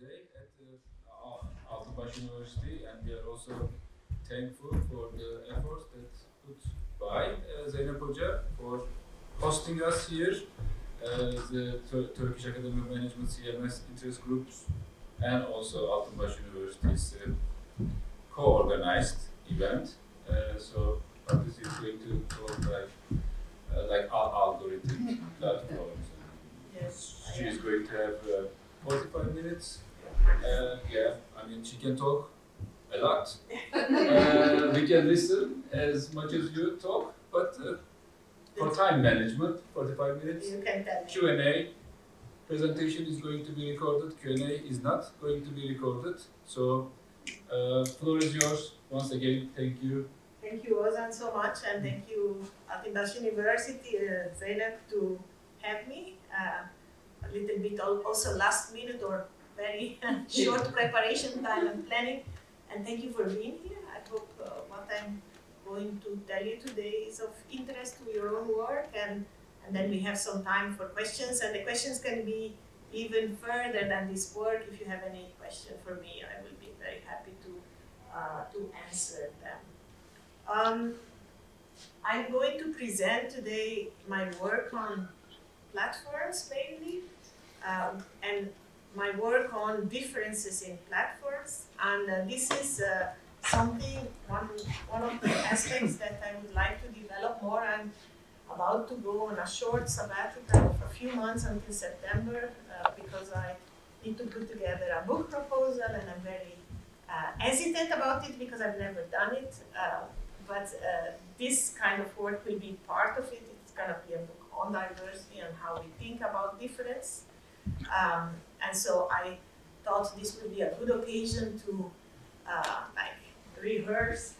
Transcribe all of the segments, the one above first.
today at Altınbaş University, and we are also thankful for the efforts that put by Zeynep Hoca for hosting us here, the Turkish Academy of Management CMS interest groups, and also Altınbaş University's co-organized event. So Patrizia is going to talk like algorithmic platforms. Yes. She is going to have 45 minutes. Yeah, I mean, she can talk a lot. We can listen as much as you talk, but for time management, 45 minutes. You can tell me. Q&A. Presentation is going to be recorded. Q&A is not going to be recorded. So, floor is yours. Once again, thank you. Thank you, Ozan, so much, and thank you, Altınbaş University, Zeynep, to have me. A little bit also last minute or very short preparation time and planning. And thank you for being here. I hope what I'm going to tell you today is of interest to your own work, and then we have some time for questions. And the questions can be even further than this work. If you have any question for me, I will be very happy to answer them. I'm going to present today my work on platforms mainly, and my work on differences in platforms. And this is one of the aspects that I would like to develop more. I'm about to go on a short sabbatical of a few months until September because I need to put together a book proposal, and I'm very hesitant about it because I've never done it. But this kind of work will be part of it. It's going to be a book on diversity and how we think about difference. And so I thought this would be a good occasion to like rehearse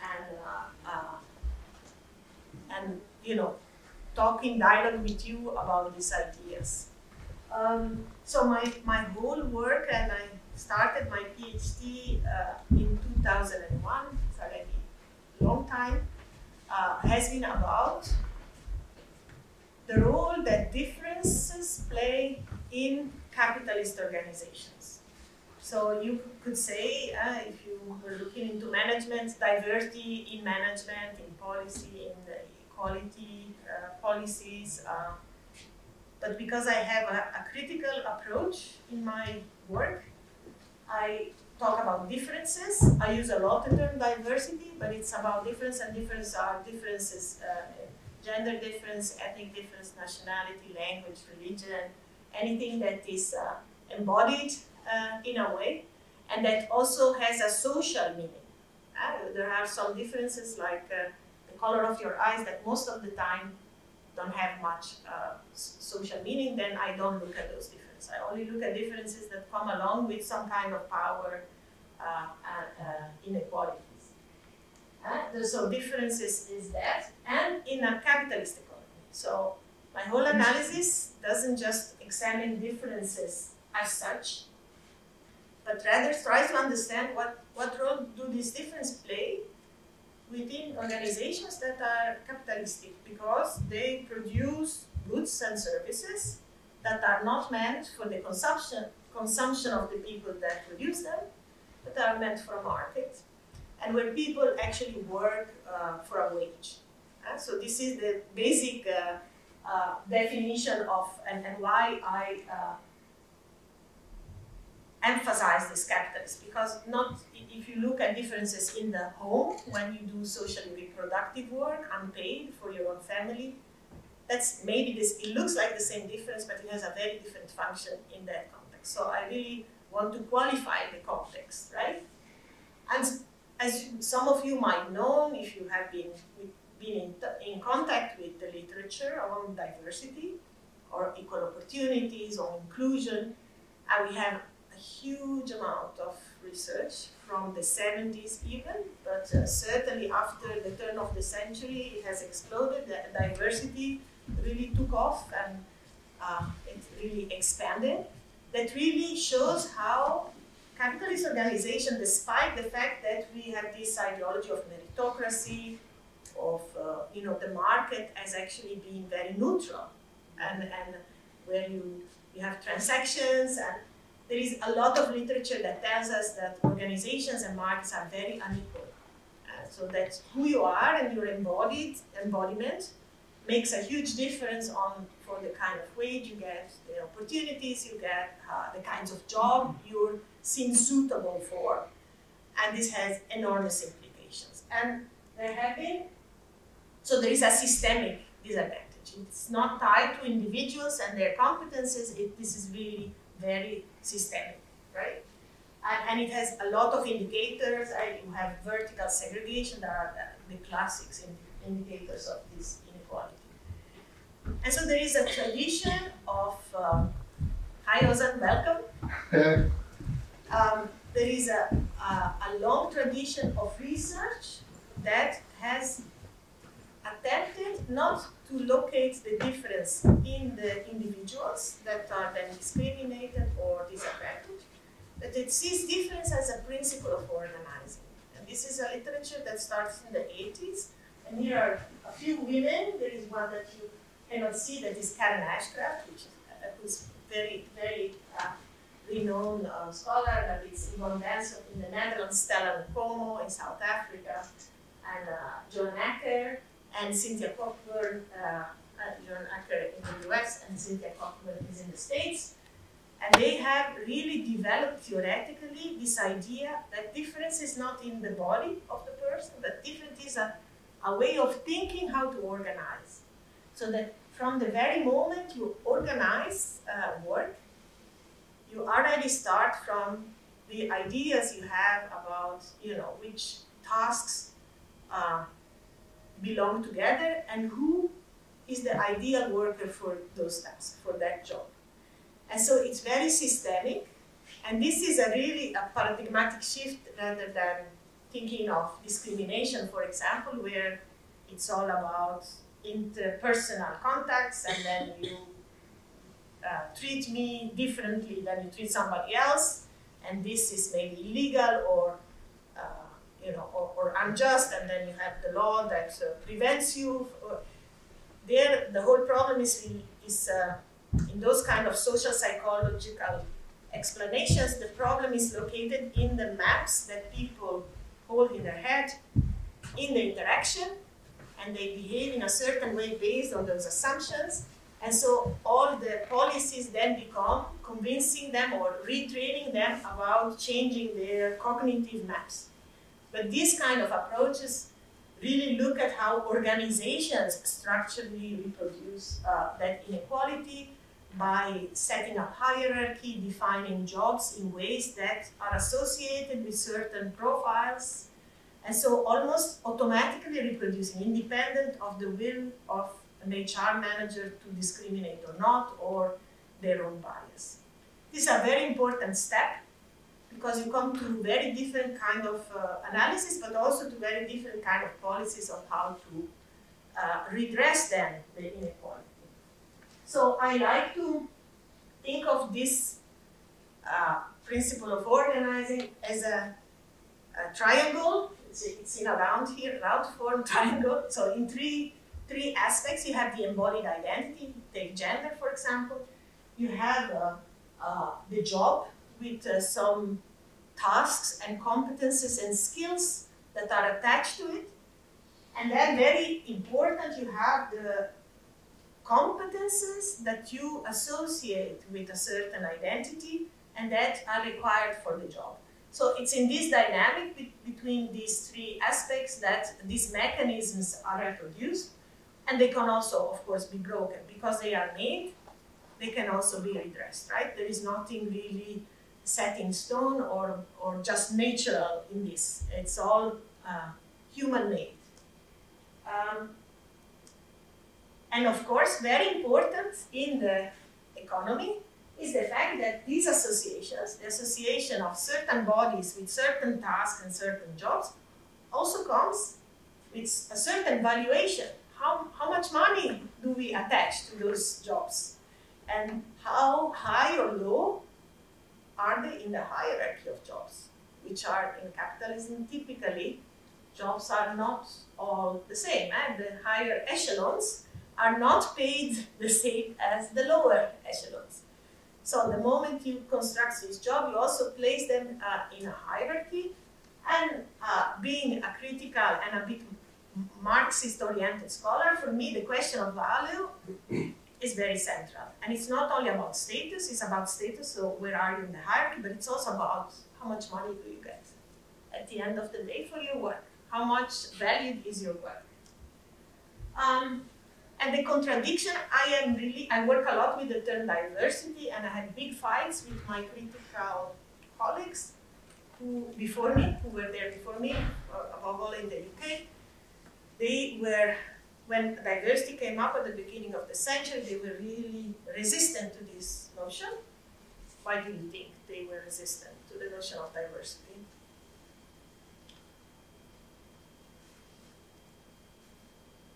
and you know, talk in dialogue with you about these ideas. So my whole work, and I started my PhD in 2001, it's already a long time, has been about the role that differences play in capitalist organizations. So you could say, if you were looking into management, diversity in management, in policy, in the equality policies. But because I have a critical approach in my work, I talk about differences. I use a lot the term diversity, but it's about difference, and difference are differences, gender difference, ethnic difference, nationality, language, religion, anything that is embodied in a way, and that also has a social meaning. There are some differences like the color of your eyes that most of the time don't have much social meaning. Then I don't look at those differences. I only look at differences that come along with some kind of power inequalities. So differences is that, and in a capitalist economy. So my whole analysis doesn't just examine differences as such, but rather tries to understand what role do these differences play within organizations that are capitalistic, because they produce goods and services that are not meant for the consumption of the people that produce them, but are meant for a market, and where people actually work for a wage. So this is the basic definition of, and why I emphasize this capitalist, because not if you look at differences in the home, when you do socially reproductive work, unpaid for your own family, that's maybe this, it looks like the same difference, but it has a very different function in that context. So I really want to qualify the context, right? And as some of you might know, if you have been in contact with the literature on diversity or equal opportunities or inclusion, and we have a huge amount of research from the 70s even, but certainly after the turn of the century it has exploded. The diversity really took off, and it really expanded. That really shows how capitalist organization, despite the fact that we have this ideology of meritocracy, of the market as actually being very neutral, and where you have transactions, and there is a lot of literature that tells us that organizations and markets are very unequal. So that who you are and your embodiment makes a huge difference for the kind of wage you get, the opportunities you get, the kinds of job you're seen suitable for. And this has enormous implications. And there have been, so there is a systemic disadvantage. It's not tied to individuals and their competences. This is really very systemic, right? And it has a lot of indicators. You have vertical segregation. There are the classics indicators of this inequality. And so there is a tradition of, hi Ozan, welcome. There is a long tradition of research that has attempted not to locate the difference in the individuals that are then discriminated or disadvantaged, but it sees difference as a principle of organizing. And this is a literature that starts in the 80s. And here are a few women. There is one that you cannot see, that is Karen Ashcraft, who's very, very renowned scholar. That is Yvonne Benson in the Netherlands, Stella Nkomo in South Africa, and John Acker, and Cynthia Cockburn, John Acker in the US, and Cynthia Cockburn is in the States. And they have really developed theoretically this idea that difference is not in the body of the person, but difference is a way of thinking how to organize. So that from the very moment you organize work, you already start from the ideas you have about, which tasks belong together and who is the ideal worker for those tasks, for that job. And so it's very systemic, and this is a paradigmatic shift rather than thinking of discrimination, for example, where it's all about interpersonal contacts, and then you treat me differently than you treat somebody else, and this is maybe illegal or unjust, and then you have the law that prevents you. There, the whole problem is in those kind of social psychological explanations, the problem is located in the maps that people hold in their head, in the interaction, and they behave in a certain way based on those assumptions. And so all the policies then become convincing them or retraining them about changing their cognitive maps. But these kind of approaches really look at how organizations structurally reproduce that inequality by setting up hierarchy, defining jobs in ways that are associated with certain profiles, and so almost automatically reproducing, independent of the will of an HR manager to discriminate or not, or their own bias. This is a very important step, because you come to very different kind of analysis, but also to very different kind of policies of how to redress then the inequality. So I like to think of this principle of organizing as a triangle. It's in a round form triangle. So in three aspects, you have the embodied identity. Take gender, for example. You have the job with some tasks and competences and skills that are attached to it. And then very important, you have the competences that you associate with a certain identity and that are required for the job. So it's in this dynamic between these three aspects that these mechanisms are reproduced, and they can also, of course, be broken. Because they are made, they can also be redressed, right? There is nothing really set in stone or just natural in this. It's all human-made. And of course, very important in the economy is the fact that these associations, the association of certain bodies with certain tasks and certain jobs, also comes with a certain valuation. How much money do we attach to those jobs? And how high or low are they in the hierarchy of jobs, which are in capitalism typically, jobs are not all the same. The higher echelons are not paid the same as the lower echelons. So the moment you construct this job, you also place them in a hierarchy. And being a critical and a bit Marxist-oriented scholar, for me, the question of value is very central. And it's not only about status, it's about status, so where are you in the hierarchy, but it's also about how much money do you get at the end of the day for your work. How much valued is your work? And the contradiction, I work a lot with the term diversity, and I had big fights with my critical colleagues who were there before me, above all in the UK. They were, when diversity came up at the beginning of the century, they were really resistant to this notion. Why do you think they were resistant to the notion of diversity?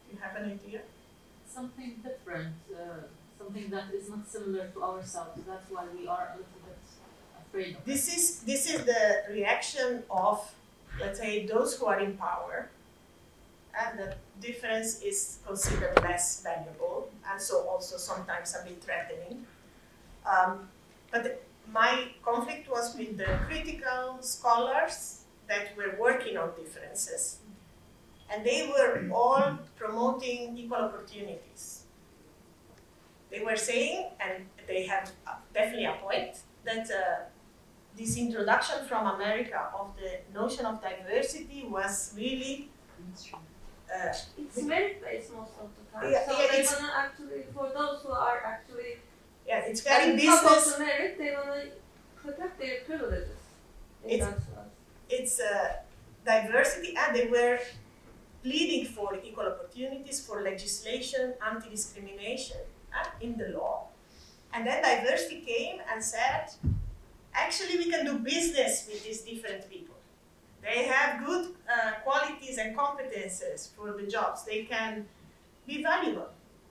Do you have an idea? Something different, something that is not similar to ourselves. That's why we are a little bit afraid of it. This is the reaction of, let's say, those who are in power, and the difference is considered less valuable, and so also sometimes a bit threatening. But my conflict was with the critical scholars that were working on differences. And they were all promoting equal opportunities. They were saying, and they have definitely a point, that this introduction from America of the notion of diversity was really... it's merit-based most of the time. Yeah, so yeah, they want to actually, for those who are actually... Yeah, it's very on business... top of the merit, they want to protect their privileges. It's diversity, and they were pleading for equal opportunities, for legislation, anti-discrimination in the law. And then diversity came and said, actually we can do business with these different people. They have good qualities and competences for the jobs. They can be valuable.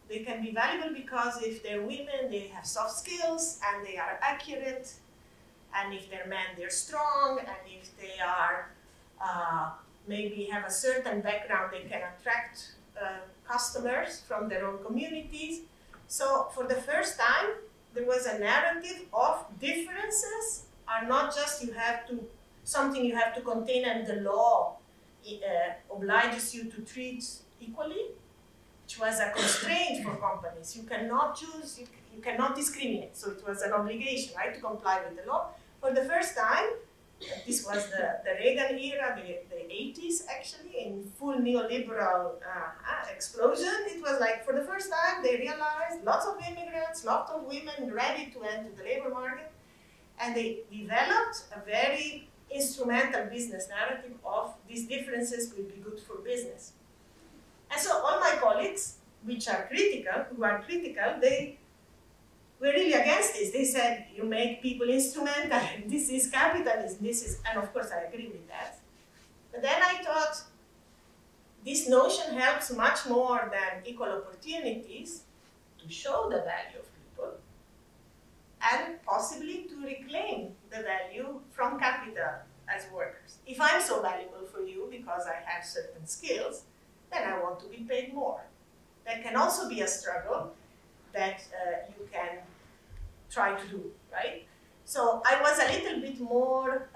They can be valuable because if they're women, they have soft skills and they are accurate. And if they're men, they're strong. And if they are maybe have a certain background, they can attract customers from their own communities. So for the first time, there was a narrative of differences are not just something you have to contain and the law obliges you to treat equally, which was a constraint for companies. You cannot choose, you cannot discriminate. So it was an obligation, right, to comply with the law. For the first time, this was the Reagan era, the 80s actually, in full neoliberal explosion. It was like, for the first time, they realized lots of immigrants, lots of women ready to enter the labor market, and they developed a very instrumental business narrative of these differences will be good for business. And so all my colleagues, who are critical, they were really against this. They said, you make people instrumental, this is capitalism, and of course I agree with that. But then I thought, this notion helps much more than equal opportunities to show the value of people and possibly to reclaim the value from capital as workers. If I'm so valuable for you because I have certain skills, then I want to be paid more. That can also be a struggle that you can try to do, right? So I was a little bit more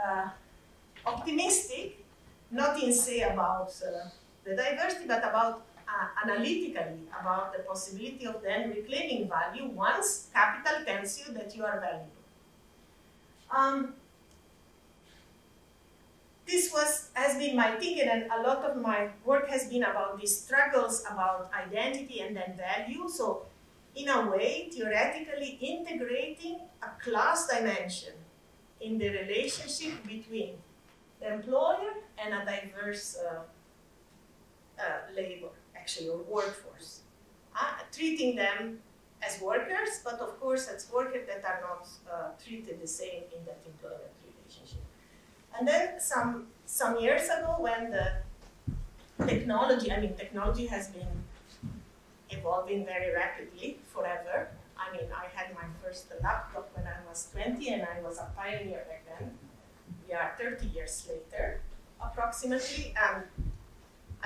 optimistic, not in say about the diversity, but about analytically about the possibility of then reclaiming value once capital tells you that you are valuable. This has been my thinking, and a lot of my work has been about these struggles about identity and then value. So in a way, theoretically integrating a class dimension in the relationship between the employer and a diverse labor, actually, or workforce. Treating them as workers, but of course as workers that are not treated the same in that employment relationship. And then some years ago, when the technology has been evolving very rapidly, forever. I mean, I had my first laptop when I was 20, and I was a pioneer back then. We are 30 years later, approximately,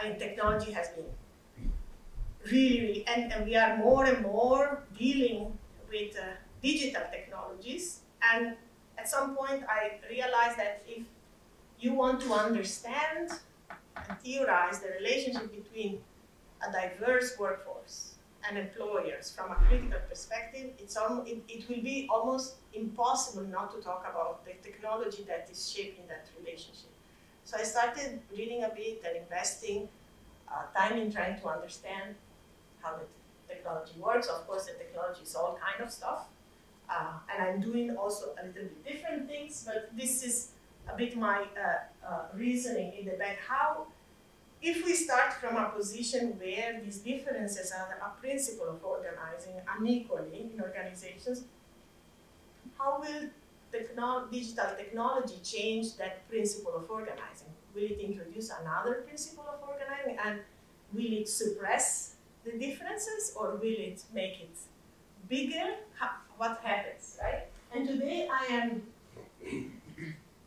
and technology has been really, and we are more and more dealing with digital technologies. And at some point, I realized that if you want to understand and theorize the relationship between a diverse workforce and employers from a critical perspective, it will be almost impossible not to talk about the technology that is shaping that relationship. So I started reading a bit and investing time in trying to understand how the technology works. Of course, the technology is all kind of stuff. And I'm doing also a little bit different things, but this is a bit my reasoning in the back. How, if we start from a position where these differences are a principle of organizing unequally in organizations, how will digital technology change that principle of organizing? Will it introduce another principle of organizing, and will it suppress the differences, or will it make it bigger? What happens, right? And today I am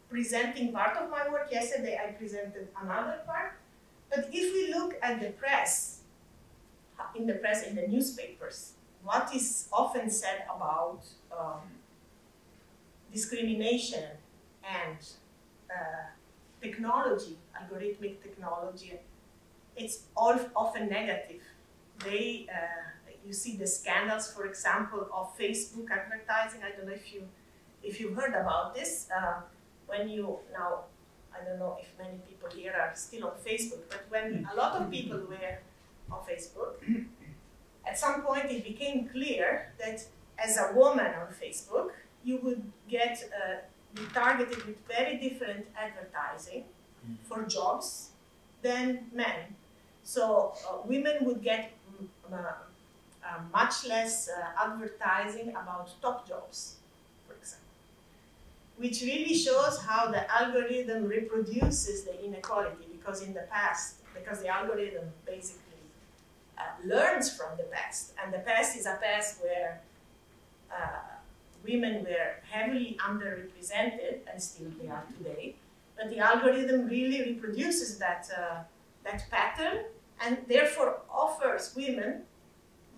presenting part of my work. Yesterday I presented another part. But if we look at the press, in the newspapers, what is often said about discrimination and technology, algorithmic technology, it's all often negative. You see the scandals, for example, of Facebook advertising. I don't know if you've heard about this. When you now, I don't know if many people here are still on Facebook, but when a lot of people were on Facebook, at some point it became clear that as a woman on Facebook, you would get be targeted with very different advertising for jobs than men. So women would get much less advertising about top jobs, for example, which really shows how the algorithm reproduces the inequality, because in the past, because the algorithm basically learns from the past, and the past is a past where women were heavily underrepresented, and still they are today, but the algorithm really reproduces that pattern, and therefore offers women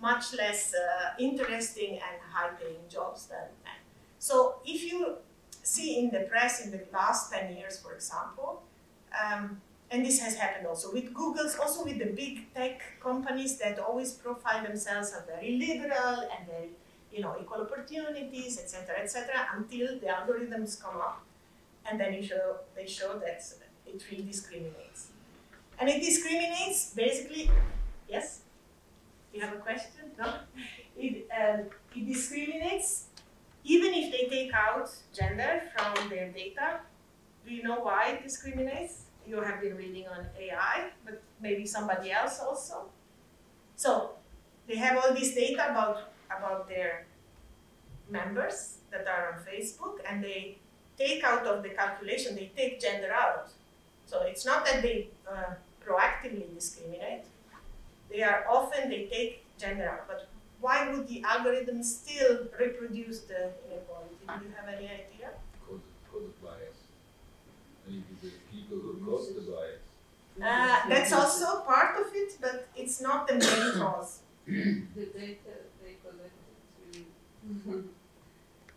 much less interesting and high-paying jobs than men. So if you see in the press in the last 10 years, for example, and this has happened also with Google's, also with the big tech companies that always profile themselves as very liberal and very, equal opportunities, etc., until the algorithms come up, and then they show that it really discriminates. And it discriminates basically, yes? You have a question? No? It discriminates even if they take out gender from their data. Do you know why it discriminates? You have been reading on AI, but maybe somebody else also. So they have all this data about their members that are on Facebook, and they take out of the calculation, they take gender out. So it's not that they proactively discriminate. They take gender out, but why would the algorithm still reproduce the inequality? Do you have any idea? Coded bias. Maybe the people who cause the bias. That's also part of it, but it's not the main cause. The data they collect is really...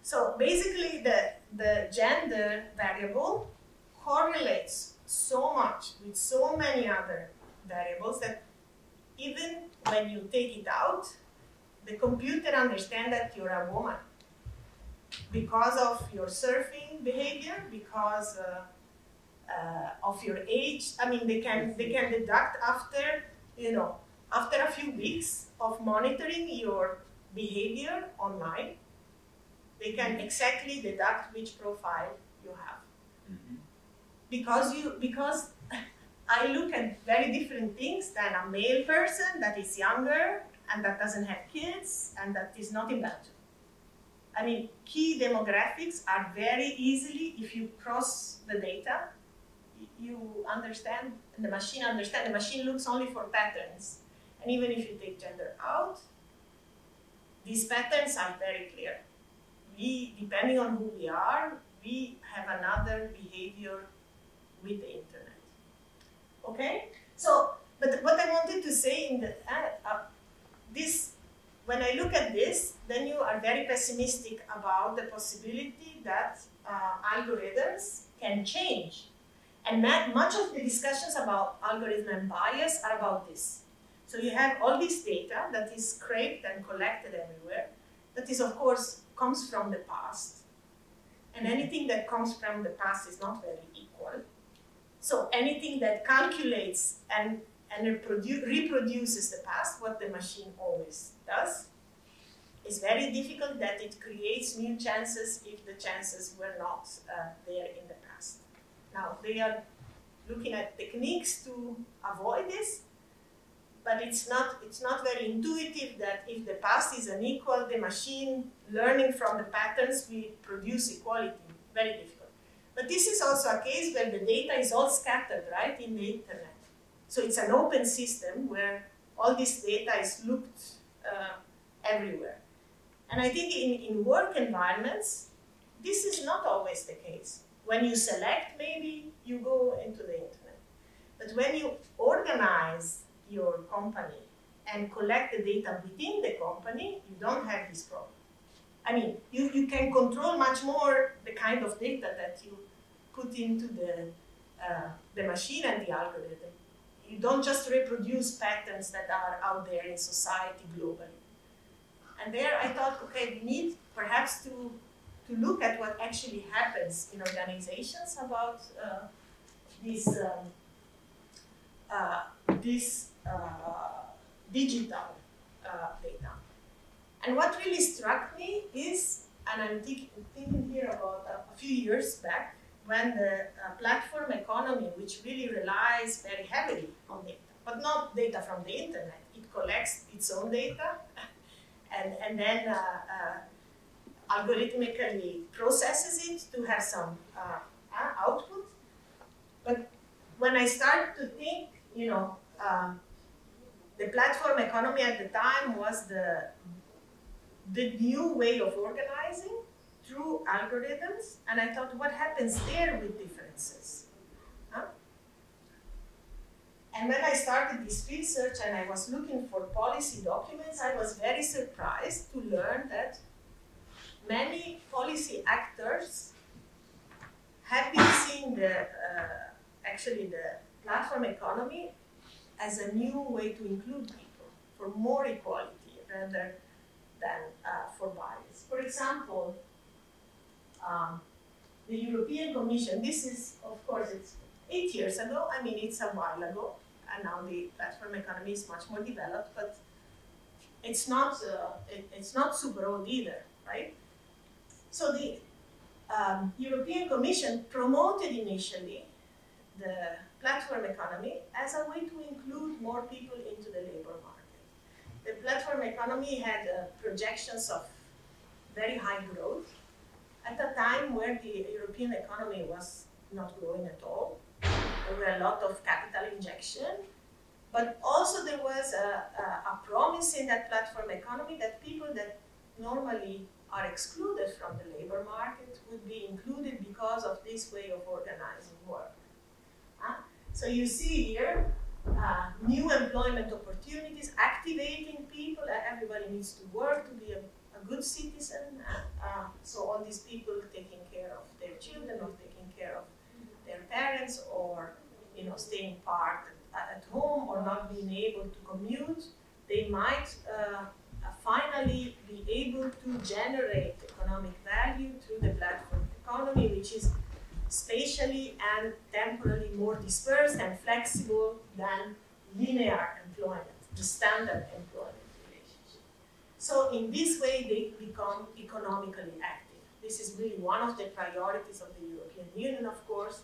So basically the gender variable correlates so much with so many other variables that even when you take it out, the computer understands that you're a woman because of your surfing behavior, because of your age. I mean, they can deduct after a few weeks of monitoring your behavior online, they can exactly deduct which profile you have. Mm-hmm. Because I look at very different things than a male person that is younger and that doesn't have kids and that is not in Belgium. I mean, key demographics are very easily, if you cross the data, you understand, and the machine understands. The machine looks only for patterns. And even if you take gender out, these patterns are very clear. Depending on who we are, we have another behavior with the internet. Okay? So, but what I wanted to say in the when I look at this, then you are very pessimistic about the possibility that algorithms can change. And much of the discussions about algorithm and bias are about this. So you have all this data that is scraped and collected everywhere, that is, of course, comes from the past. And anything that comes from the past is not very equal. So anything that calculates and reproduces the past, what the machine always does, is very difficult, that it creates new chances if the chances were not there in the past. Now, they are looking at techniques to avoid this, but it's not very intuitive that if the past is unequal, the machine learning from the patterns will produce equality. Very difficult. But this is also a case where the data is all scattered, right, in the internet. So it's an open system where all this data is looked everywhere. And I think in work environments, this is not always the case. When you select, maybe you go into the internet. But when you organize your company and collect the data within the company, you don't have this problem. I mean, you can control much more the kind of data that you put into the machine and the algorithm. You don't just reproduce patterns that are out there in society globally. And there I thought, okay, we need perhaps to look at what actually happens in organizations about this digital data. And what really struck me is, and I'm thinking here about a few years back, when the platform economy, which really relies very heavily on data, but not data from the internet, it collects its own data and then algorithmically processes it to have some output. But when I started to think, you know, the platform economy at the time was the new way of organizing through algorithms, and I thought, what happens there with differences? Huh? And when I started this research and I was looking for policy documents, I was very surprised to learn that many policy actors have been seeing actually the platform economy as a new way to include people, for more equality rather than for bias. For example, the European Commission, this is, of course, it's 8 years ago, I mean, it's a while ago, and now the platform economy is much more developed, but it's not super old either, right? So the European Commission promoted initially the platform economy as a way to include more people into the labor market. The platform economy had projections of very high growth at a time where the European economy was not growing at all. There were a lot of capital injection, but also there was a promise in that platform economy that people that normally are excluded from the labor market would be included because of this way of organizing work. So you see here new employment opportunities, activating people. Everybody needs to work to be a good citizen. So all these people taking care of their children or taking care of their parents, or staying parked at home or not being able to commute, they might finally be able to generate economic value through the platform economy, which is spatially and temporally more dispersed and flexible than linear employment, the standard employment relationship. So in this way, they become economically active. This is really one of the priorities of the European Union, of course.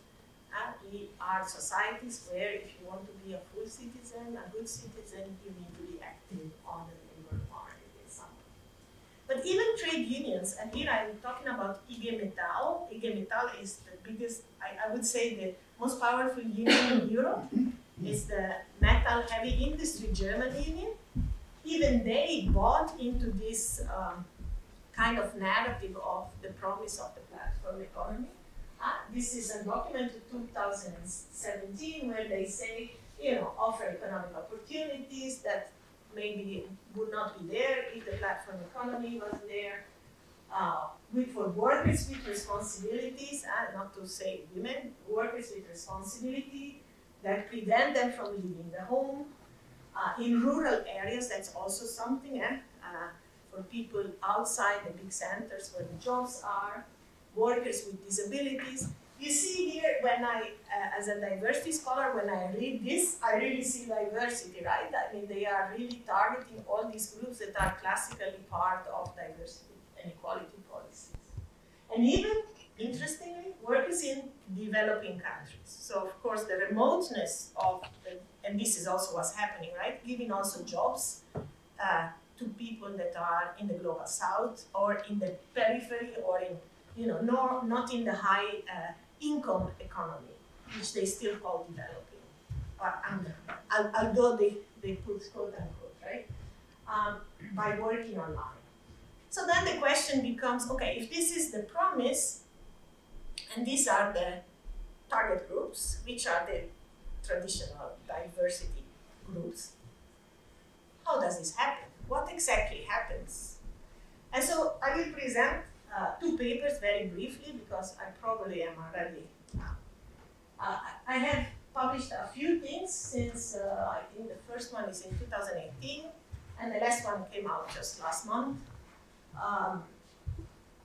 We are societies where if you want to be a full citizen, a good citizen, you need to be active on the labor market in some way. But even trade unions, and here I'm talking about IG Metall. IG Metall is the biggest, I would say the most powerful union in Europe. It's the metal heavy industry German union. Even they bought into this kind of narrative of the promise of the platform economy. This is a document of 2017 where they say, offer economic opportunities that maybe would not be there if the platform economy was there. For workers with responsibilities, not to say women, workers with responsibility that prevent them from leaving the home. In rural areas, that's also something for people outside the big centers where the jobs are, workers with disabilities. You see here, when I, as a diversity scholar, when I read this, I really see diversity, right? I mean, they are really targeting all these groups that are classically part of diversity and equality policies. And even, interestingly, workers in developing countries. So, of course, the remoteness of, and this is also what's happening, right? Giving also jobs to people that are in the global south or in the periphery or in, not in the high income economy, which they still call developing, or although they put quote unquote, right? By working online. So then the question becomes, okay, if this is the promise, and these are the target groups, which are the traditional diversity groups, how does this happen? What exactly happens? And so I will present two papers very briefly, because I probably am already. I have published a few things since I think the first one is in 2018, and the last one came out just last month.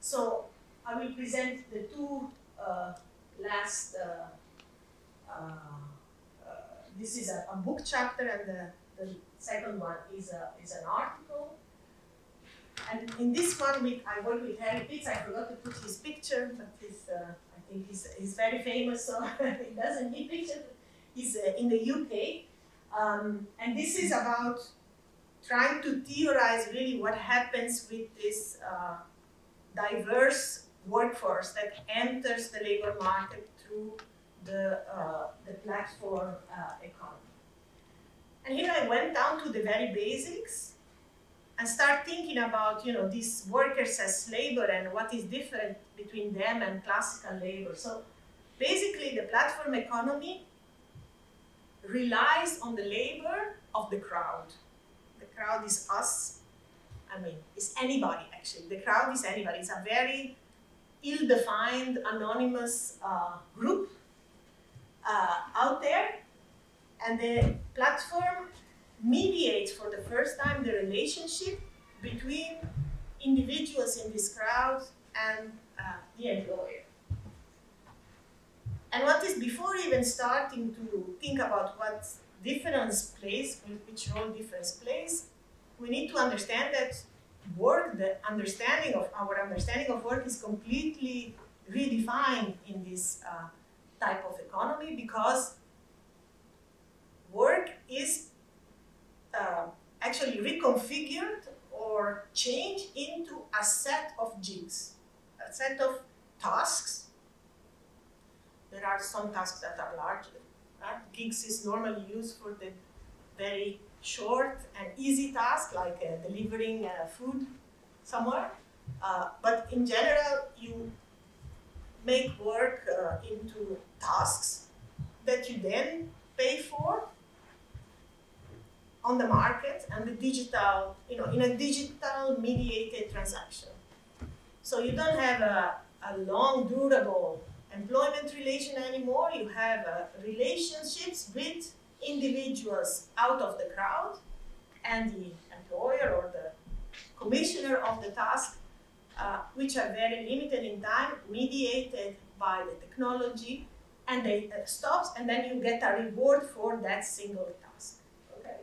So I will present the two last. This is a book chapter, and the second one is an article. And in this one, I work with Harry Pitts. I forgot to put his picture, but I think he's very famous, so he doesn't need pictures. He's in the UK. And this is about trying to theorize really what happens with this diverse workforce that enters the labor market through the platform economy. And here I went down to the very basics and start thinking about, these workers as labor and what is different between them and classical labor. So basically, the platform economy relies on the labor of the crowd. The crowd is us. I mean, it's anybody, actually. The crowd is anybody. It's a very ill-defined, anonymous group out there. And the platform mediates for the first time the relationship between individuals in this crowd and the employer. And what is, before even starting to think about what difference plays, which role difference plays, we need to understand that work, our understanding of work is completely redefined in this type of economy, because work is actually reconfigured or changed into a set of gigs, a set of tasks. There are some tasks that are larger. Gigs is normally used for the very short and easy task, like delivering food somewhere. But in general, you make work into tasks that you then pay for on the market and the digital, in a digital mediated transaction. So you don't have a long, durable employment relation anymore. You have relationships with individuals out of the crowd and the employer or the commissioner of the task, which are very limited in time, mediated by the technology, and they stops, and then you get a reward for that single task. Okay.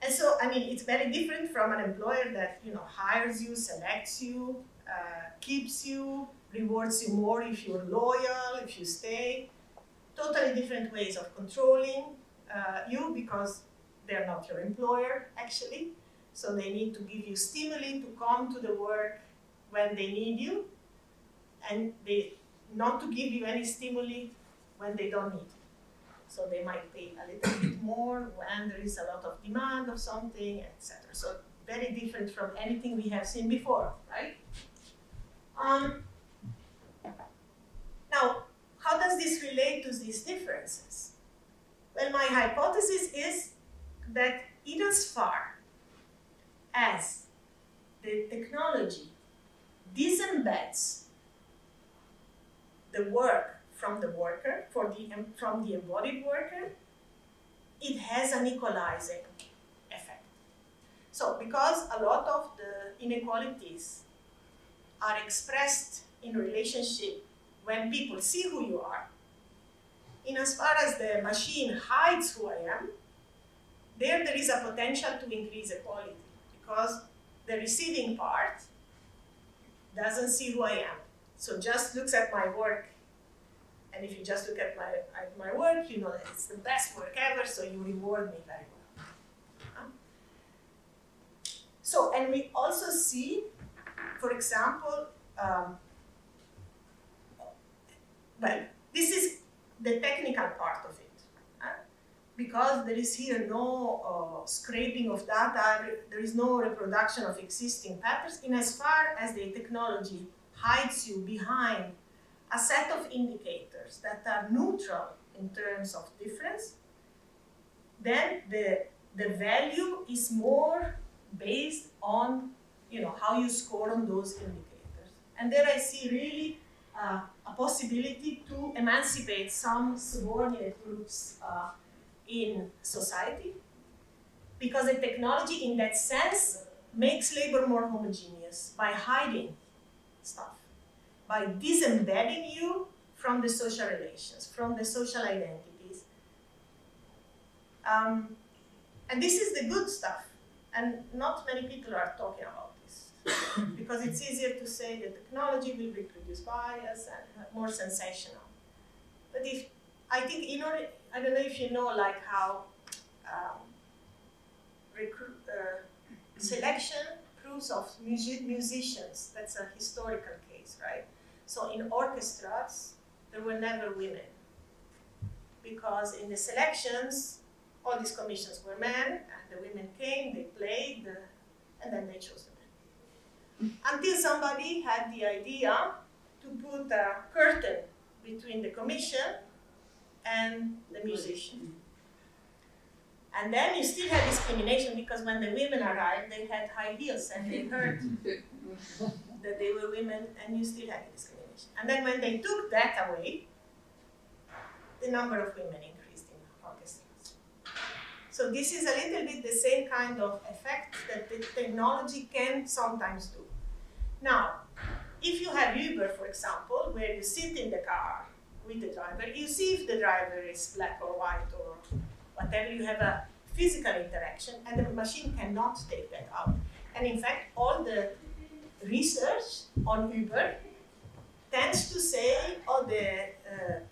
And so, I mean, it's very different from an employer that hires you, selects you, keeps you, rewards you more if you're loyal, if you stay. Totally different ways of controlling you, because they're not your employer, actually. So they need to give you stimuli to come to the work when they need you, and not to give you any stimuli when they don't need you. So they might pay a little bit more when there is a lot of demand of something, etc. So very different from anything we have seen before, right? Now, how does this relate to these differences? Well, my my hypothesis is that in as far as the technology disembeds the work from the worker, from the embodied worker, it has an equalizing effect. So because a lot of the inequalities are expressed in relationship when people see who you are, in as far as the machine hides who I am, there is a potential to increase equality, because the receiving part doesn't see who I am. So just looks at my work, and if you just look at my work, you know that it's the best work ever, so you reward me very well. So, and we also see, for example, well, this is the technical part of it. Because there is here no scraping of data, there is no reproduction of existing patterns, in as far as the technology hides you behind a set of indicators that are neutral in terms of difference, then the value is more based on, you know, how you score on those indicators. And there I see really a possibility to emancipate some subordinate groups in society, because the technology in that sense makes labor more homogeneous by hiding stuff, by disembedding you from the social relations, from the social identities. And this is the good stuff, and not many people are talking about this, because it's easier to say that technology will reproduce bias and more sensational. But if, I think, you know, I don't know if you know, like how selection proves of musicians, that's a historical case, right? So in orchestras, there were never women, because in the selections, all these commissions were men, and the women came, they played, and then they chose the men. Until somebody had the idea to put a curtain between the commission and the musician. And then you still had discrimination, because when the women arrived, they had high heels and they heard that they were women, and you still had discrimination. And then when they took that away, the number of women increased in orchestras. So this is a little bit the same kind of effect that the technology can sometimes do. Now, if you have Uber, for example, where you sit in the car with the driver, you see if the driver is black or white or whatever, you have a physical interaction, and the machine cannot take that out. And in fact, all the research on Uber tends to say, oh, the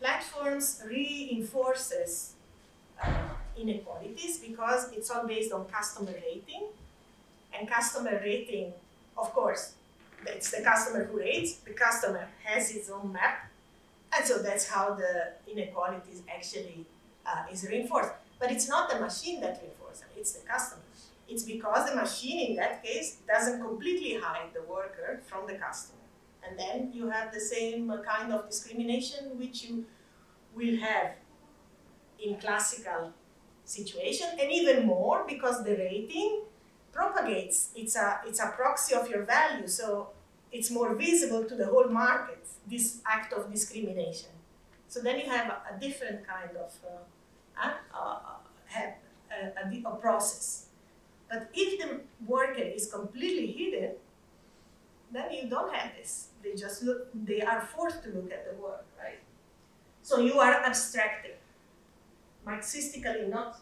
platforms reinforces inequalities, because it's all based on customer rating. And customer rating, of course, it's the customer who rates, the customer has its own map, and so that's how the inequalities actually is reinforced. But it's not the machine that reinforces them, it's the customer. It's because the machine, in that case, doesn't completely hide the worker from the customer. And then you have the same kind of discrimination which you will have in classical situation, and even more, because the rating propagates. It's a proxy of your value, so it's more visible to the whole market, this act of discrimination. So then you have a different kind of a process. But if the worker is completely hidden, then you don't have this. They just look, they are forced to look at the work, right? So you are abstracting. Marxistically, not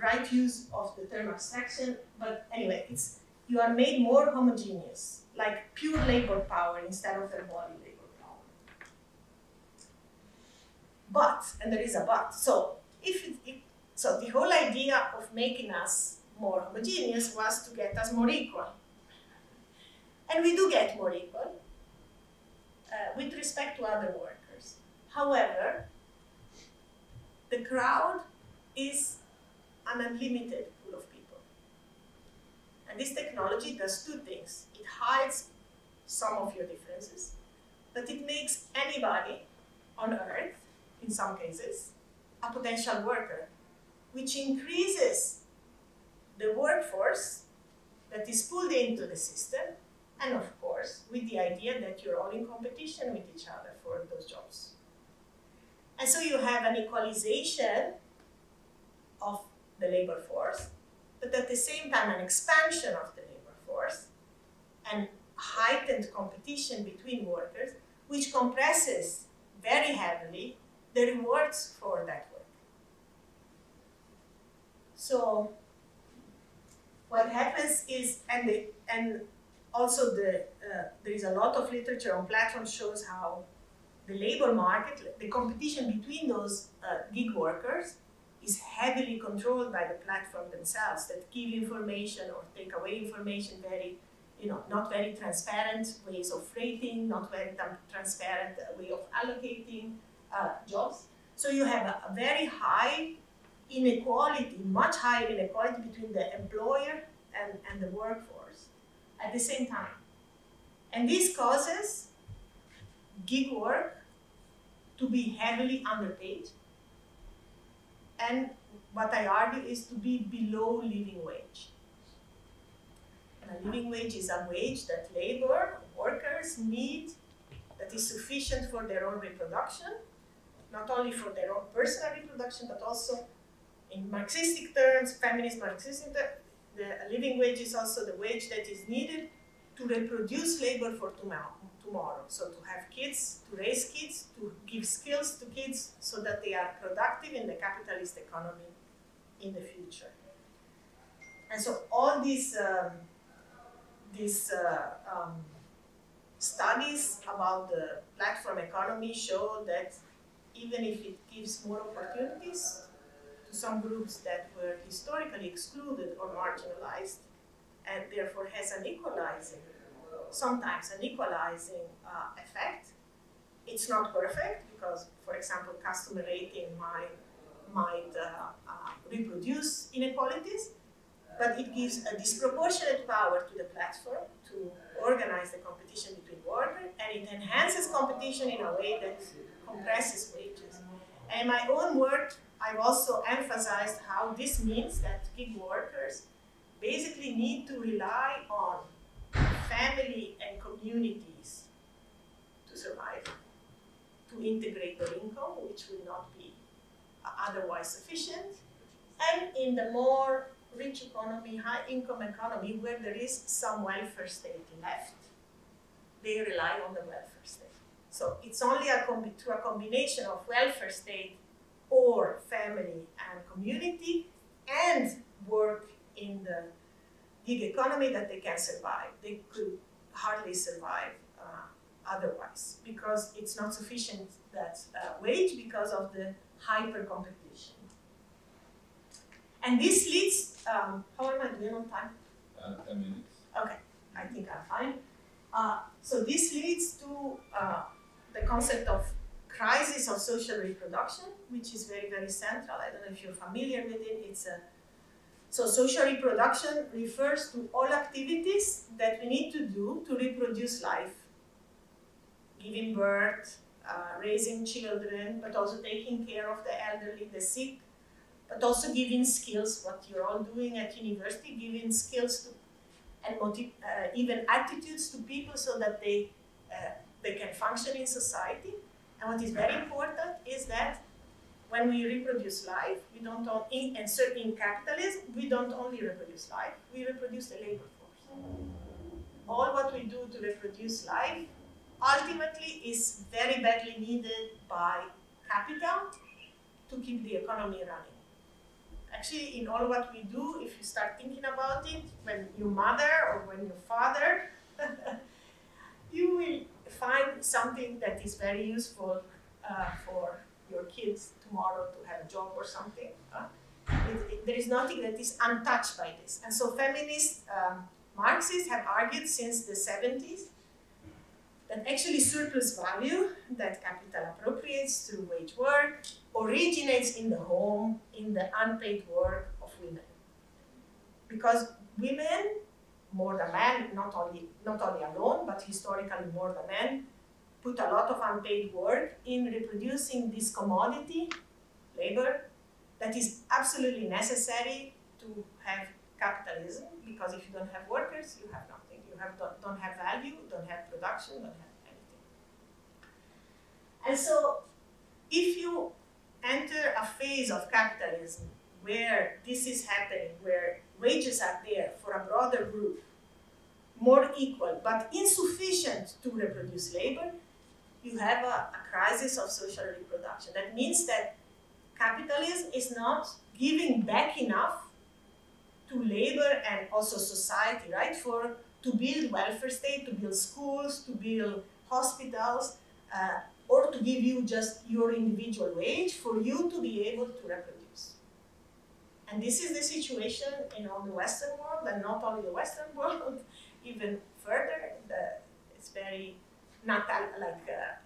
right use of the term abstraction, but anyway, it's, you are made more homogeneous, like pure labor power instead of embodied labor power. But, and there is a but, so so the whole idea of making us more homogeneous was to get us more equal. And we do get more equal with respect to other workers. However, the crowd is an unlimited pool of people. And this technology does two things. It hides some of your differences, but it makes anybody on Earth, in some cases, a potential worker. which increases the workforce that is pulled into the system, and of course, with the idea that you're all in competition with each other for those jobs. And so you have an equalization of the labor force, but at the same time an expansion of the labor force and heightened competition between workers, which compresses very heavily the rewards for that work. So what happens is, and also there is a lot of literature on platforms shows how the labor market, the competition between those gig workers is heavily controlled by the platform themselves that give information or take away information very, not very transparent ways of rating, not very transparent way of allocating jobs. So you have a very high inequality, much higher inequality between the employer and the workforce at the same time. And this causes gig work to be heavily underpaid, and what I argue is to be below living wage. And a living wage is a wage that labor workers need, that is sufficient for their own reproduction, not only for their own personal reproduction, but also in Marxistic terms, feminist Marxistic terms, the living wage is also the wage that is needed to reproduce labor for tomorrow. So to have kids, to raise kids, to give skills to kids so that they are productive in the capitalist economy in the future. And so all these studies about the platform economy show that even if it gives more opportunities to some groups that were historically excluded or marginalized, and therefore has an equalizing, sometimes an equalizing effect. It's not perfect because, for example, customer rating might reproduce inequalities, but it gives a disproportionate power to the platform to organize the competition between workers, and it enhances competition in a way that compresses wages. And in my own work, I've also emphasized how this means that gig workers basically need to rely on family and communities to survive, to integrate their income, which will not be otherwise sufficient. And in the more rich economy, high income economy, where there is some welfare state left, they rely on the welfare state. So it's only through a combination of welfare state or family and community and work in the gig economy that they can survive. They could hardly survive otherwise because it's not sufficient that wage because of the hyper competition. And this leads, how am I doing on time? 10 minutes. Okay, I think I'm fine. So this leads to the concept of crisis of social reproduction, which is very, very central. I don't know if you're familiar with it. So social reproduction refers to all activities that we need to do to reproduce life. Giving birth, raising children, but also taking care of the elderly, the sick, but also giving skills, what you're all doing at university, giving skills to, and even attitudes to people so that they can function in society. And what is very important is that when we reproduce life, we don't and certainly in capitalism, we don't only reproduce life, we reproduce the labor force. All what we do to reproduce life ultimately is very badly needed by capital to keep the economy running. Actually, in all what we do, if you start thinking about it, when your mother or when your father, you will find something that is very useful for your kids tomorrow to have a job or something. There is nothing that is untouched by this. And so feminist Marxists have argued since the 70s that actually surplus value that capital appropriates through wage work originates in the home, in the unpaid work of women. Because women, more than men, not only alone, but historically more than men, put a lot of unpaid work in reproducing this commodity, labor, that is absolutely necessary to have capitalism, because if you don't have workers, you have nothing. You don't have value, don't have production, don't have anything. And so if you enter a phase of capitalism where this is happening, where wages are there for a broader group, more equal, but insufficient to reproduce labor, you have a crisis of social reproduction. That means that capitalism is not giving back enough to labor and also society, right? To build welfare state, to build schools, to build hospitals, or to give you just your individual wage for you to be able to reproduce. And this is the situation in all the Western world, and not only the Western world, even further. It's very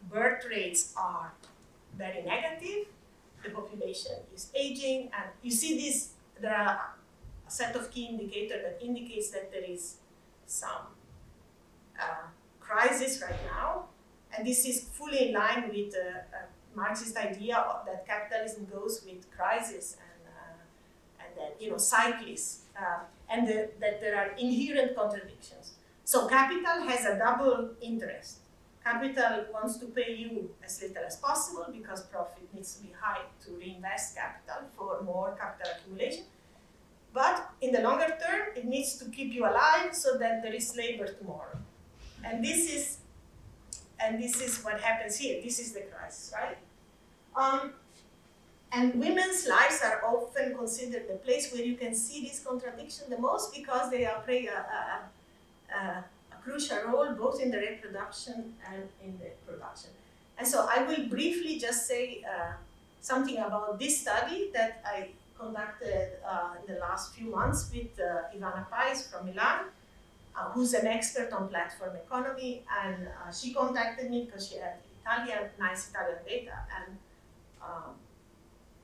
birth rates are very negative. The population is aging, and you see this. There are a set of key indicators that indicates that there is some crisis right now, and this is fully in line with the Marxist idea that capitalism goes with crisis and then cycles, and that there are inherent contradictions. So capital has a double interest. Capital wants to pay you as little as possible because profit needs to be high to reinvest capital for more capital accumulation. But in the longer term, it needs to keep you alive so that there is labor tomorrow. And this is what happens here. This is the crisis, right? And women's lives are often considered the place where you can see this contradiction the most, because they play a crucial role both in the reproduction and in the production. And so I will briefly just say something about this study that I conducted in the last few months with Ivana Pais from Milan, who's an expert on platform economy, and she contacted me because she had nice Italian data,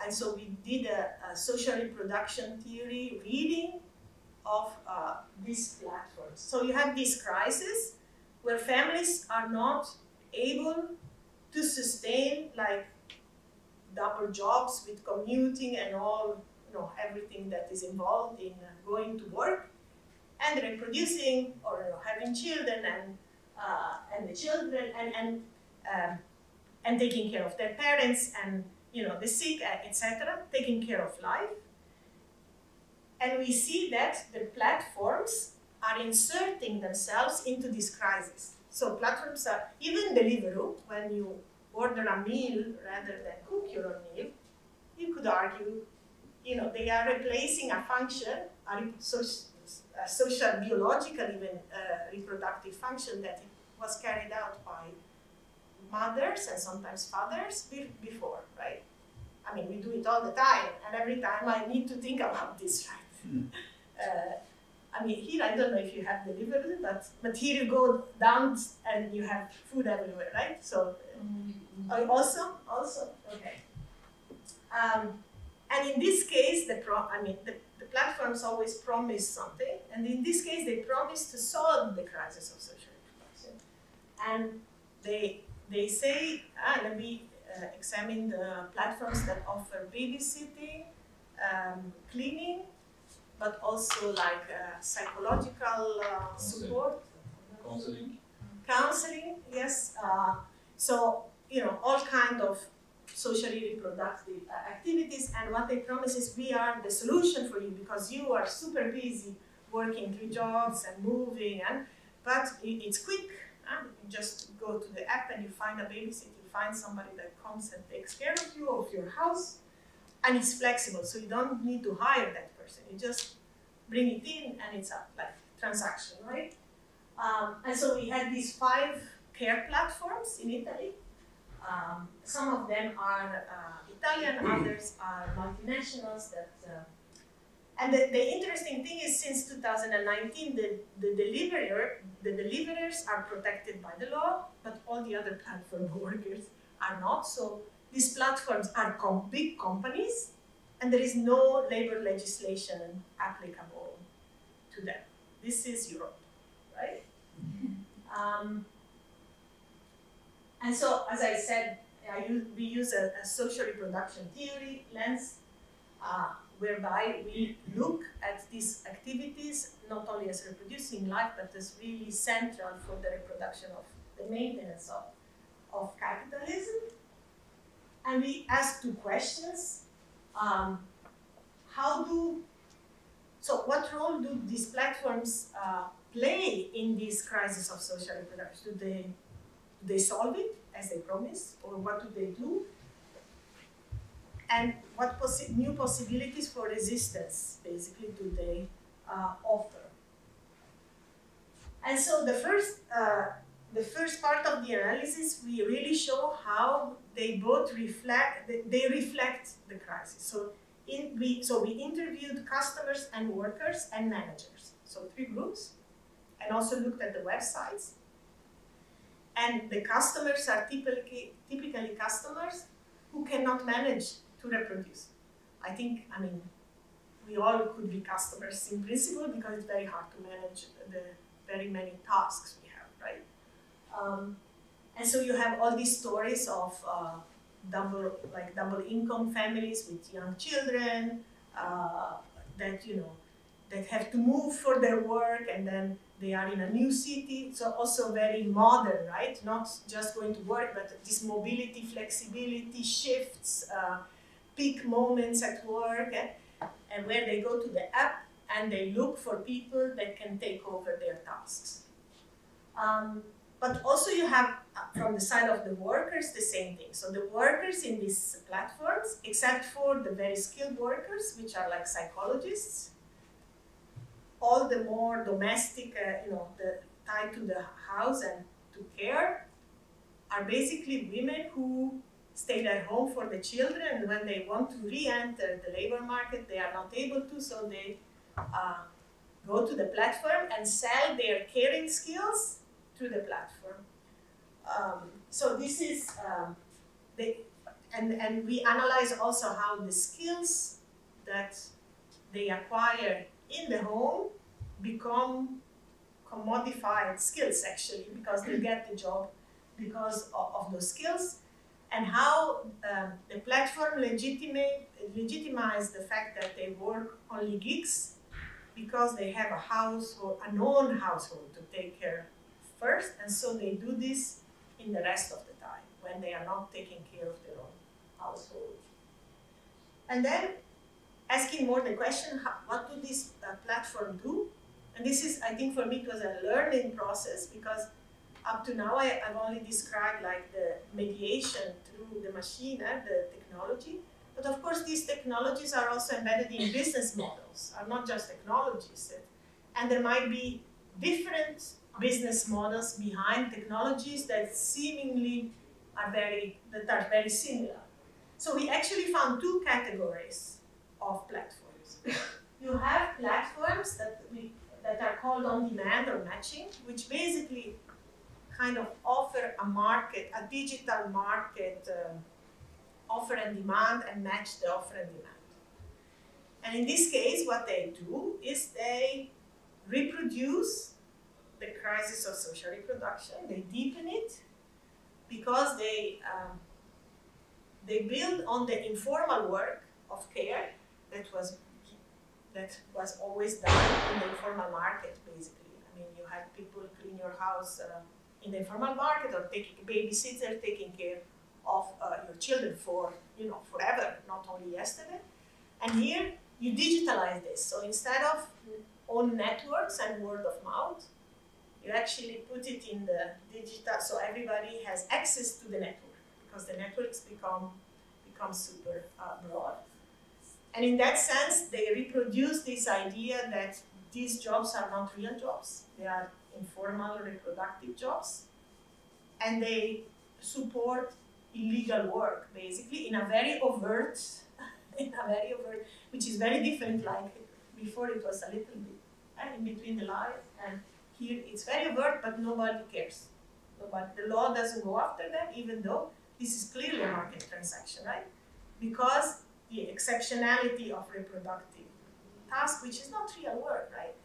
and so we did a social reproduction theory reading of these platforms. So you have this crisis where families are not able to sustain double jobs with commuting and all, everything that is involved in going to work and reproducing, or having children and the children and taking care of their parents and the sick, etc., taking care of life. And we see that the platforms are inserting themselves into this crisis. So platforms are, even Deliveroo, when you order a meal rather than cook your own meal, you could argue, they are replacing a function, a social, biological, even reproductive function that was carried out by mothers and sometimes fathers before, right? I mean, we do it all the time, and every time I need to think about this, right? I mean, here I don't know if you have Deliveroo, but here you go down and you have food everywhere, right? So, also, okay. And in this case, the platforms always promise something, and in this case, they promise to solve the crisis of social reproduction. And they say, let me examine the platforms that offer babysitting, cleaning, but also psychological support. Counseling, yes. So, all kind of socially reproductive activities, and what they promise is we are the solution for you because you are super busy working 3 jobs and moving, but it's quick. You just go to the app and you find a babysitter, you find somebody that comes and takes care of you, of your house, and it's flexible, so you don't need to hire that person. You just bring it in and it's a transaction, right? And so we had these 5 care platforms in Italy. Some of them are Italian, others are multinationals. And the interesting thing is, since 2019, the deliverers are protected by the law, but all the other platform workers are not. So these platforms are big companies, and there is no labor legislation applicable to them. This is Europe, right? And so, as I said, we use a social reproduction theory lens whereby we look at these activities not only as reproducing life, but as really central for the reproduction of the maintenance of capitalism. And we ask two questions. So what role do these platforms play in this crisis of social reproduction? Do they solve it as they promise, or what do they do? And what new possibilities for resistance, basically, do they offer? And so the first part of the analysis, we really show how they both reflect the crisis. So we interviewed customers and workers and managers, so 3 groups, and also looked at the websites. And the customers are typically customers who cannot manage to reproduce. I mean, we all could be customers in principle because it's very hard to manage the very many tasks we have, right? And so you have all these stories of double income families with young children that have to move for their work, and then they are in a new city. So also very modern, right? Not just going to work, but this mobility, flexibility, shifts, peak moments at work, and where they go to the app and they look for people that can take over their tasks. But also you have, from the side of the workers, the same thing. So the workers in these platforms, except for the very skilled workers, which are like psychologists, all the more domestic, tied to the house and to care, are basically women who stayed at home for the children, and when they want to re-enter the labor market, they are not able to, so they go to the platform and sell their caring skills through the platform. So this is, and we analyze also how the skills that they acquire in the home become commodified skills, actually, because they get the job because of those skills, and how the platform legitimize the fact that they work only gigs because they have a household, a known household to take care first, and so they do this in the rest of the time when they are not taking care of their own household. And then asking more the question, what do this platform do? And this is, I think for me, it was a learning process, because up to now I've only described like the mediation through the machine and the technology. But of course, these technologies are also embedded in business models, are not just technologies. And there might be different business models behind technologies that seemingly are very similar. So we actually found 2 categories of platforms. You have platforms that are called on-demand or matching, which basically kind of offer a market, a digital market, offer and demand, and match the offer and demand. And in this case, what they do is they reproduce the crisis of social reproduction. They deepen it because they build on the informal work of care that was always done in the informal market, basically. I mean, you had people clean your house in the informal market, or babysitter taking care of your children for forever, not only yesterday. And here you digitalize this. So instead of own networks and word of mouth, you actually put it in the digital, so everybody has access to the network, because the networks become super broad. And in that sense, they reproduce this idea that these jobs are not real jobs. They are informal reproductive jobs. And they support illegal work, basically, in a very overt, which is very different. Like before, it was a little bit in between the lines, and here it's very overt, but nobody cares. The law doesn't go after them, even though this is clearly a market transaction, right? Because the exceptionality of reproductive task, which is not real work, right?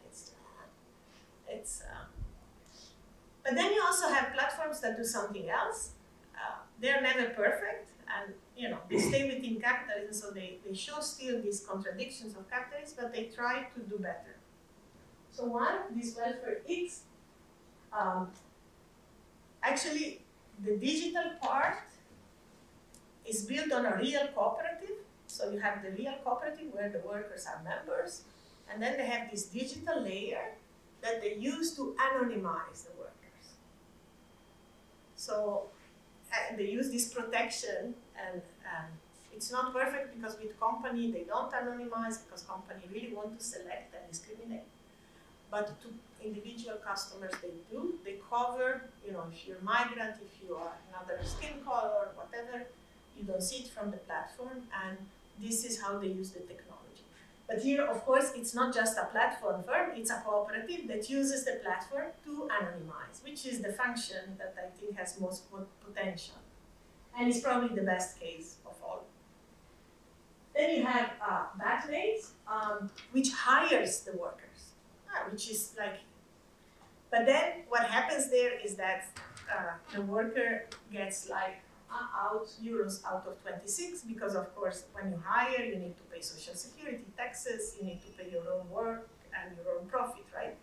But then you also have platforms that do something else. They're never perfect, and they stay within capitalism, so they show still these contradictions of capitalism, but they try to do better. So one, this welfare X, actually the digital part is built on a real cooperative. So you have the real cooperative where the workers are members, and then they have this digital layer that they use to anonymize the workers. So they use this protection, and it's not perfect because with company they don't anonymize because company really want to select and discriminate. But to individual customers they do. They cover, if you're migrant, if you are another skin color, whatever, you don't see it from the platform, and this is how they use the technology. But here, of course, it's not just a platform firm, it's a cooperative that uses the platform to anonymize, which is the function that I think has most potential. And it's probably the best case of all. Then you have Backmates, which hires the workers, which is like, but then what happens there is that the worker gets like euros out of 26, because of course when you hire you need to pay social security, taxes, you need to pay your own work and your own profit, right?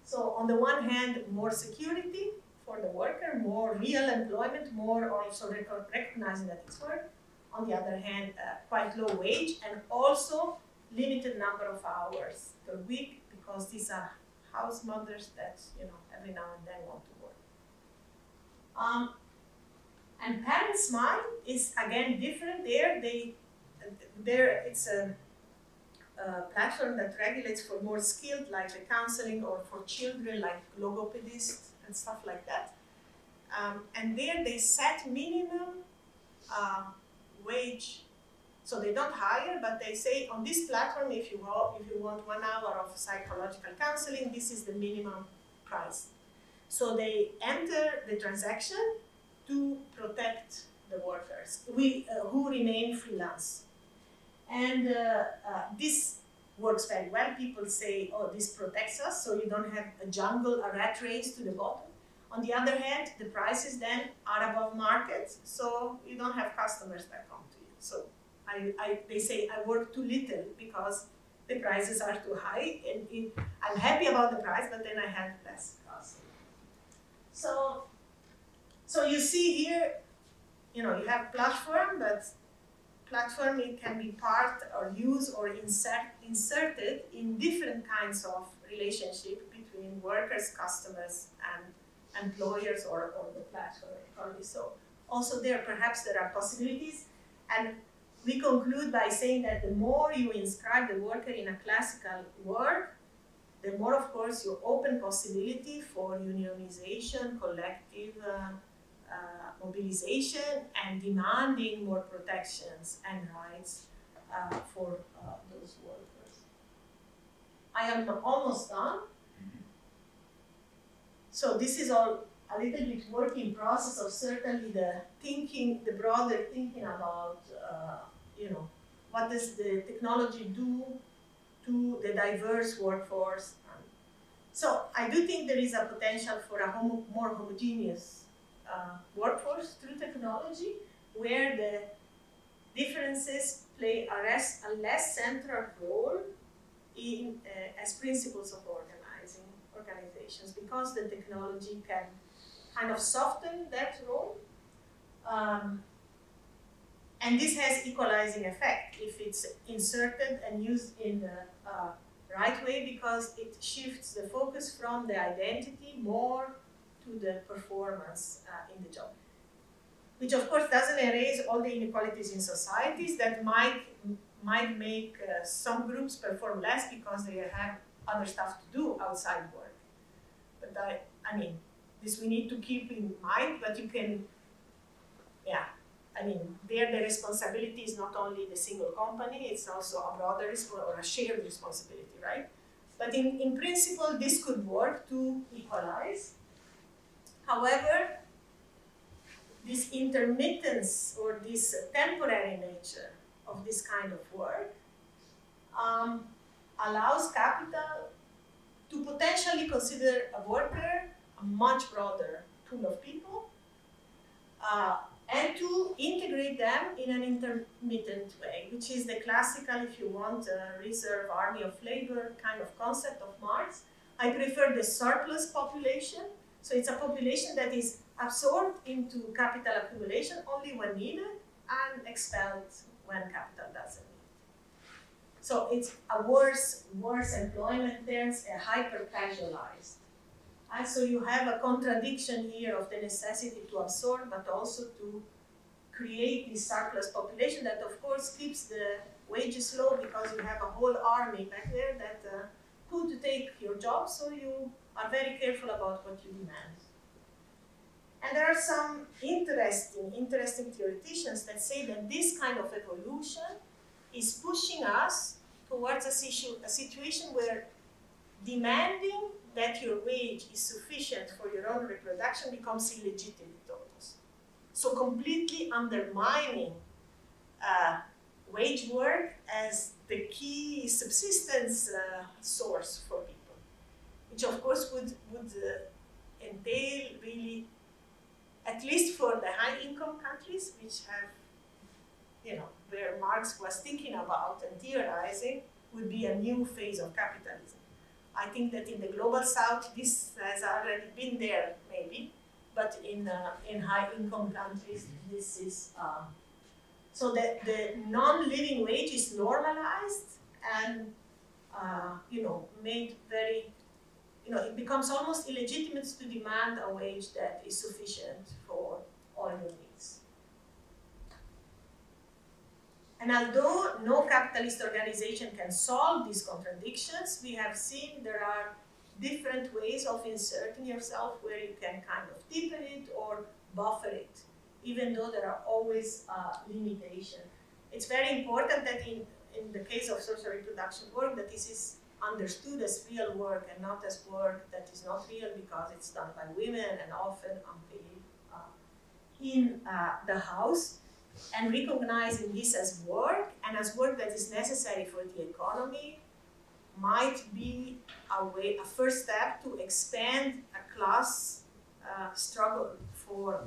So on the one hand, more security for the worker, more real employment, more also recognizing that it's work. On the other hand, quite low wage, and also limited number of hours per week, because these are house mothers that every now and then want to work. And Parent Smile is again different. It's a platform that regulates for more skilled, like the counseling, or for children, like logopedists and stuff like that. And there they set minimum wage. So they don't hire, but they say on this platform, if you want 1 hour of psychological counseling, this is the minimum price. So they enter the transaction to protect the workers who remain freelance. And this works very well. People say, oh, this protects us, so you don't have a jungle, a rat race to the bottom. On the other hand, the prices then are above market, so you don't have customers that come to you. So they say I work too little because the prices are too high, and I'm happy about the price, but then I have less cost. So you see here, you have platform, but platform, it can be part or used or inserted in different kinds of relationship between workers, customers, and employers, or the platform economy. So also perhaps there are possibilities, and we conclude by saying that the more you inscribe the worker in a classical world, the more, of course, you open possibility for unionization, collective mobilization, and demanding more protections and rights for those workers. I am almost done. So this is all a little bit work in process of certainly the broader thinking about, what does the technology do to the diverse workforce. So I do think there is a potential for a more homogeneous workforce through technology, where the differences play a less central role in as principles of organizations, because the technology can kind of soften that role. And this has equalizing effect if it's inserted and used in the right way, because it shifts the focus from the identity more to the performance in the job. Which of course doesn't erase all the inequalities in societies that might make some groups perform less because they have other stuff to do outside work. But I mean, this we need to keep in mind, but you can, the responsibility is not only the single company, it's also a broader or a shared responsibility, right? But in principle, this could work to equalize. However, this intermittence or this temporary nature of this kind of work allows capital to potentially consider a worker a much broader pool of people, and to integrate them in an intermittent way, which is the classical, if you want, reserve army of labor kind of concept of Marx. I prefer the surplus population. So it's a population that is absorbed into capital accumulation only when needed and expelled when capital doesn't need. So it's a worse employment terms, a hyper-casualized. And so you have a contradiction here of the necessity to absorb, but also to create this surplus population that, of course, keeps the wages low because you have a whole army back there that could take your job, so you are very careful about what you demand. And there are some interesting theoreticians that say that this kind of evolution is pushing us towards a situation where demanding that your wage is sufficient for your own reproduction becomes illegitimate almost. So completely undermining wage work as the key subsistence source for people, which of course would entail really, at least for the high-income countries, which have, where Marx was thinking about and theorizing, would be a new phase of capitalism. I think that in the global south, this has already been there, maybe, but in high-income countries, this is, so that the non-living wage is normalized and, made very, it becomes almost illegitimate to demand a wage that is sufficient for all your needs. And although no capitalist organization can solve these contradictions, we have seen there are different ways of inserting yourself where you can kind of deepen it or buffer it, even though there are always limitations. It's very important that in the case of social reproduction work, that this is understood as real work and not as work that is not real because it's done by women and often unpaid in the house, and recognizing this as work and as work that is necessary for the economy might be a first step to expand a class struggle for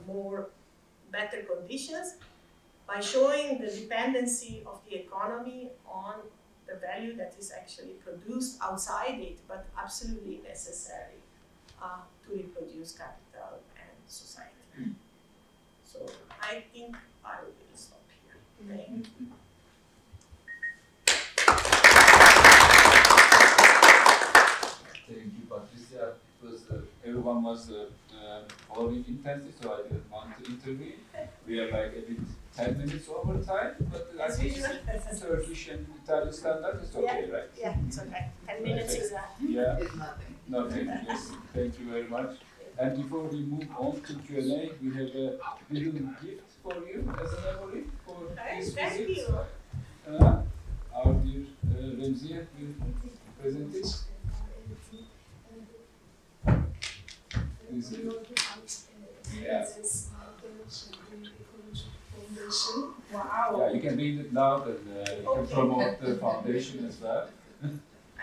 better conditions by showing the dependency of the economy on the value that is actually produced outside it, but absolutely necessary to reproduce capital and society. So I think I will stop here. Thank you. Thank you, Patrizia. Because everyone was following intensely, so I didn't want to intervene. We are like a bit 10 minutes over time, but I think Turkish and Italian standard is okay, right? Yeah, it's okay. 10 minutes is yeah. It's nothing. Nothing. Yes. Thank you very much. And before we move on to Q&A, we have a little gift for you as a memory for this Thank visit. you. Our dear Remziye will present it. Yeah. Wow. Yeah, you can read it loud and you can promote the foundation as well.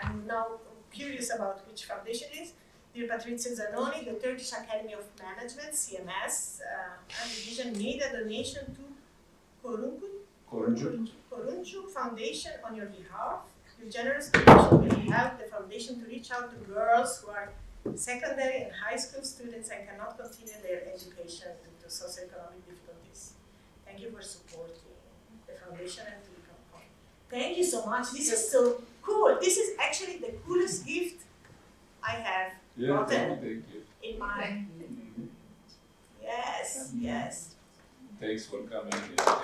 I'm now curious about which foundation it is. Dear Patrizia Zanoni, the Turkish Academy of Management, CMS, and Division made a donation to Koruncu Foundation on your behalf. Your generous donation will help the foundation to reach out to girls who are secondary and high school students and cannot continue their education due to socioeconomic difficulties. Thank you for supporting the foundation and to become. Thank you so much. This is so cool. This is actually the coolest gift I have gotten in my. Yes, yes. Thanks for coming here.